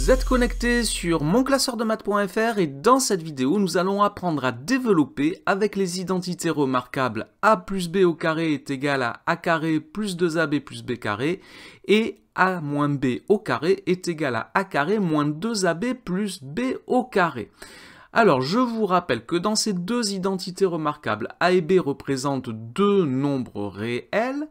Vous êtes connecté sur monclasseurdemaths.fr et dans cette vidéo, nous allons apprendre à développer avec les identités remarquables a plus b au carré est égal à a carré plus 2ab plus b carré et a moins b au carré est égal à a carré moins 2ab plus b au carré. Alors, je vous rappelle que dans ces deux identités remarquables, a et b représentent deux nombres réels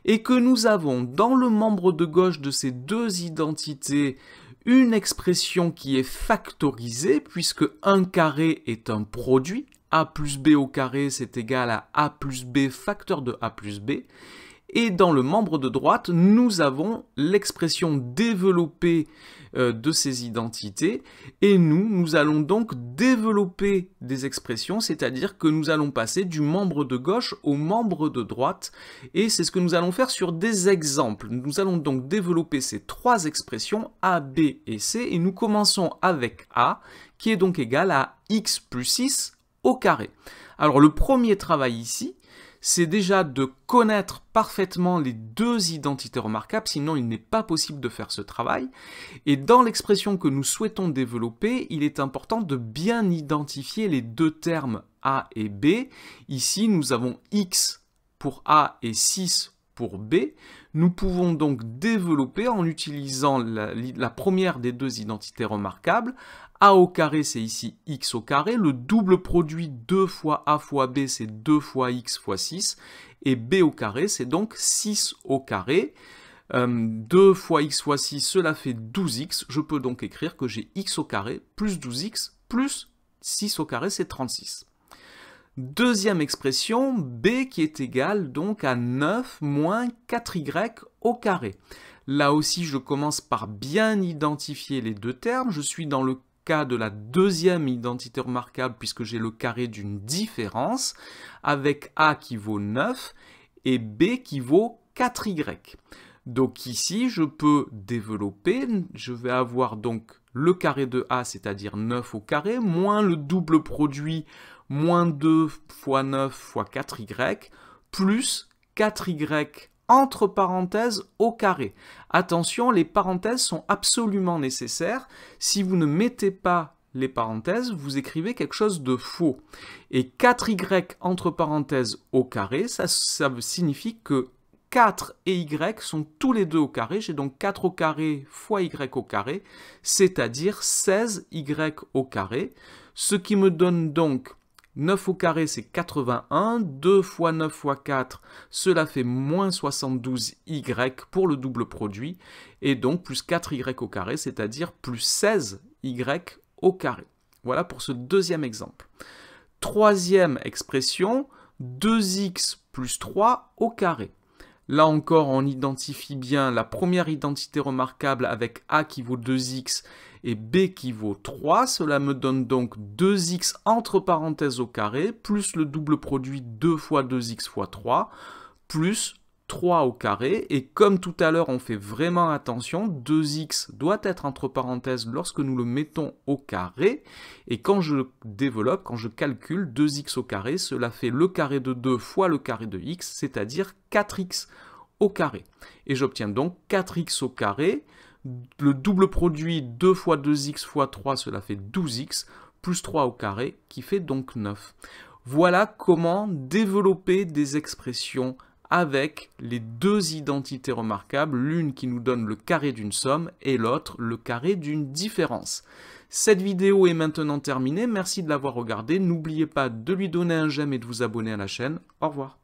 et que nous avons dans le membre de gauche de ces deux identités une expression qui est factorisée puisque 1 carré est un produit, a plus b au carré c'est égal à a plus b facteur de a plus b. Et dans le membre de droite, nous avons l'expression développée de ces identités. Et nous allons donc développer des expressions, c'est-à-dire que nous allons passer du membre de gauche au membre de droite. Et c'est ce que nous allons faire sur des exemples. Nous allons donc développer ces trois expressions, a, b et c. Et nous commençons avec a, qui est donc égal à x plus 6 au carré. Alors le premier travail ici, c'est déjà de connaître parfaitement les deux identités remarquables, sinon il n'est pas possible de faire ce travail. Et dans l'expression que nous souhaitons développer, il est important de bien identifier les deux termes a et b. Ici, nous avons x pour a et 6 pour b. Nous pouvons donc développer en utilisant la première des deux identités remarquables. A au carré, c'est ici x au carré. Le double produit 2 fois a fois b, c'est 2 fois x fois 6. Et b au carré, c'est donc 6 au carré. 2 fois x fois 6, cela fait 12x. Je peux donc écrire que j'ai x au carré plus 12x plus 6 au carré, c'est 36. Deuxième expression, b qui est égal donc à 9 moins 4y au carré. Là aussi, je commence par bien identifier les deux termes. Je suis dans le cas de la deuxième identité remarquable puisque j'ai le carré d'une différence avec a qui vaut 9 et b qui vaut 4y. Donc ici, je peux développer, je vais avoir donc le carré de a, c'est-à-dire 9 au carré, moins le double produit, moins 2 fois 9 fois 4y, plus 4y entre parenthèses au carré. Attention, les parenthèses sont absolument nécessaires. Si vous ne mettez pas les parenthèses, vous écrivez quelque chose de faux. Et 4y entre parenthèses au carré, ça signifie que 4 et y sont tous les deux au carré. J'ai donc 4 au carré fois y au carré, c'est-à-dire 16y au carré, ce qui me donne donc 9 au carré, c'est 81. 2 fois 9 fois 4, cela fait moins 72y pour le double produit. Et donc plus 4y au carré, c'est-à-dire plus 16y au carré. Voilà pour ce deuxième exemple. Troisième expression, 2x plus 3 au carré. Là encore, on identifie bien la première identité remarquable avec a qui vaut 2x et b qui vaut 3. Cela me donne donc 2x entre parenthèses au carré, plus le double produit 2 fois 2x fois 3, plus 3 au carré. Et comme tout à l'heure, on fait vraiment attention, 2x doit être entre parenthèses lorsque nous le mettons au carré. Et quand je développe, quand je calcule 2x au carré, cela fait le carré de 2 fois le carré de x, c'est-à-dire 4x au carré. Et j'obtiens donc 4x au carré. Le double produit 2 fois 2x fois 3, cela fait 12x, plus 3 au carré, qui fait donc 9. Voilà comment développer des expressions avec les deux identités remarquables, l'une qui nous donne le carré d'une somme et l'autre le carré d'une différence. Cette vidéo est maintenant terminée, merci de l'avoir regardée, n'oubliez pas de lui donner un j'aime et de vous abonner à la chaîne. Au revoir.